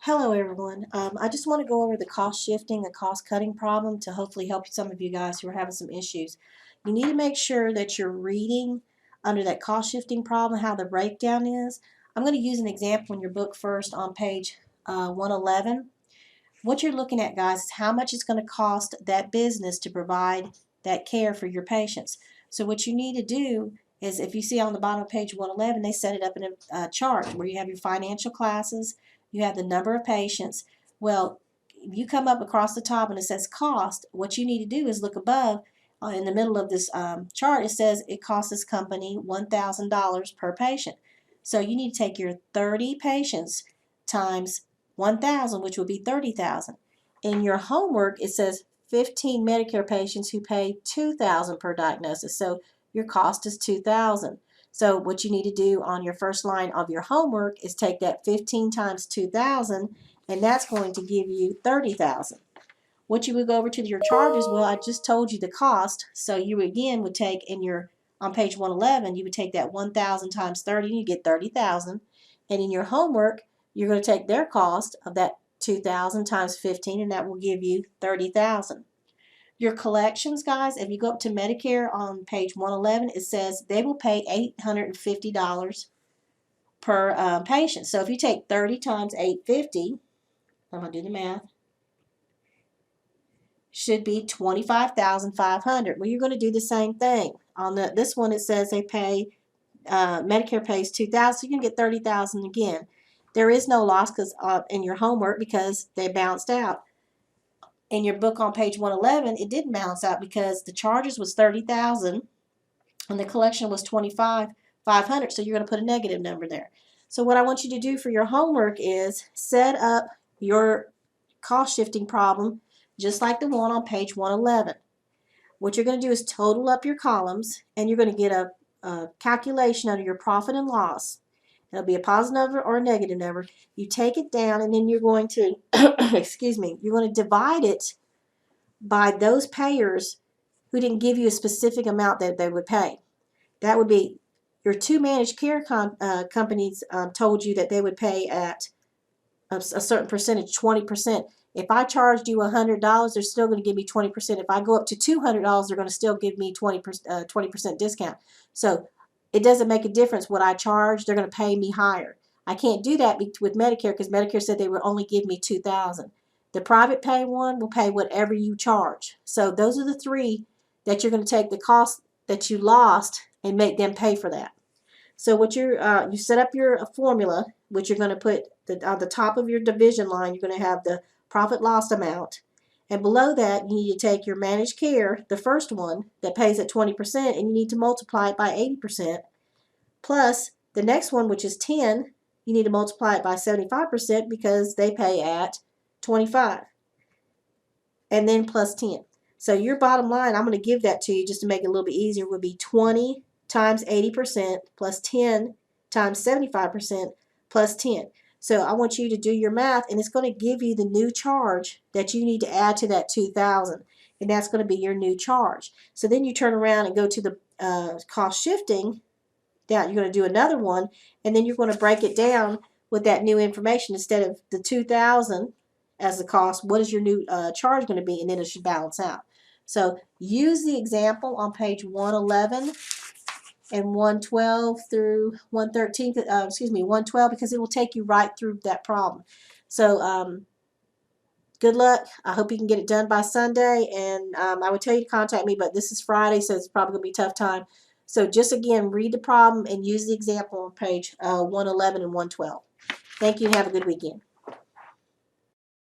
Hello everyone. I just want to go over the cost shifting and cost cutting problem to hopefully help some of you guys who are having some issues. You need to make sure that you're reading under that cost shifting problem how the breakdown is. I'm going to use an example in your book first on page 111. What you're looking at, guys, is how much it's going to cost that business to provide that care for your patients. So what you need to do is, if you see on the bottom of page 111, they set it up in a chart where you have your financial classes, you have the number of patients. Well, if you come up across the top and it says cost, what you need to do is look above in the middle of this chart. It says it costs this company $1,000 per patient. So you need to take your 30 patients times 1,000, which would be 30,000. In your homework, it says 15 Medicare patients who pay 2,000 per diagnosis. So your cost is 2,000. So what you need to do on your first line of your homework is take that 15 times 2,000, and that's going to give you 30,000. What you would go over to your charges, well, I just told you the cost. So you again would take on page 111, you would take that 1,000 times 30, and you get 30,000. And in your homework, you're going to take their cost of that 2,000 times 15, and that will give you 30,000. Your collections, guys, if you go up to Medicare on page 111, it says they will pay $850 per patient. So if you take 30 times 850, I'm going to do the math, should be 25,500. Well, you're going to do the same thing. On this one, it says they pay, Medicare pays 2,000, so you can get 30,000 again. There is no loss in your homework because they bounced out. In your book on page 111, it didn't balance out because the charges was 30,000 and the collection was 25,500. So you're going to put a negative number there. So what I want you to do for your homework is set up your cost shifting problem just like the one on page 111. What you're going to do is total up your columns, and you're going to get a calculation under your profit and loss. It'll be a positive number or a negative number. You take it down, and then you're going to, excuse me, you're going to divide it by those payers who didn't give you a specific amount that they would pay. That would be your two managed care companies told you that they would pay at a certain percentage, 20%. If I charged you $100, they're still going to give me 20%. If I go up to $200, they're going to still give me 20% discount. So it doesn't make a difference what I charge. They're going to pay me higher. I can't do that with Medicare because Medicare said they would only give me $2,000. The private pay one will pay whatever you charge. So those are the three that you're going to take the cost that you lost and make them pay for that. So what you set up your formula, which you're going to put on the top of your division line, you're going to have the profit loss amount. And below that, you need to take your managed care, the first one that pays at 20%, and you need to multiply it by 80%. Plus the next one, which is 10, you need to multiply it by 75% because they pay at 25. And then plus 10. So your bottom line, I'm going to give that to you just to make it a little bit easier, would be 20 times 80% plus 10 times 75% plus 10. So I want you to do your math, and it's going to give you the new charge that you need to add to that 2,000, and that's going to be your new charge. So then you turn around and go to the cost shifting. Down, you're going to do another one, and then you're going to break it down with that new information. Instead of the 2,000 as the cost, what is your new charge going to be, and then it should balance out. So use the example on page 111 and 112 through 113, 112, because it will take you right through that problem. So good luck. I hope you can get it done by Sunday, and I would tell you to contact me, but this is Friday, so it's probably going to be a tough time. So just again, read the problem and use the example on page 111 and 112. Thank you and have a good weekend.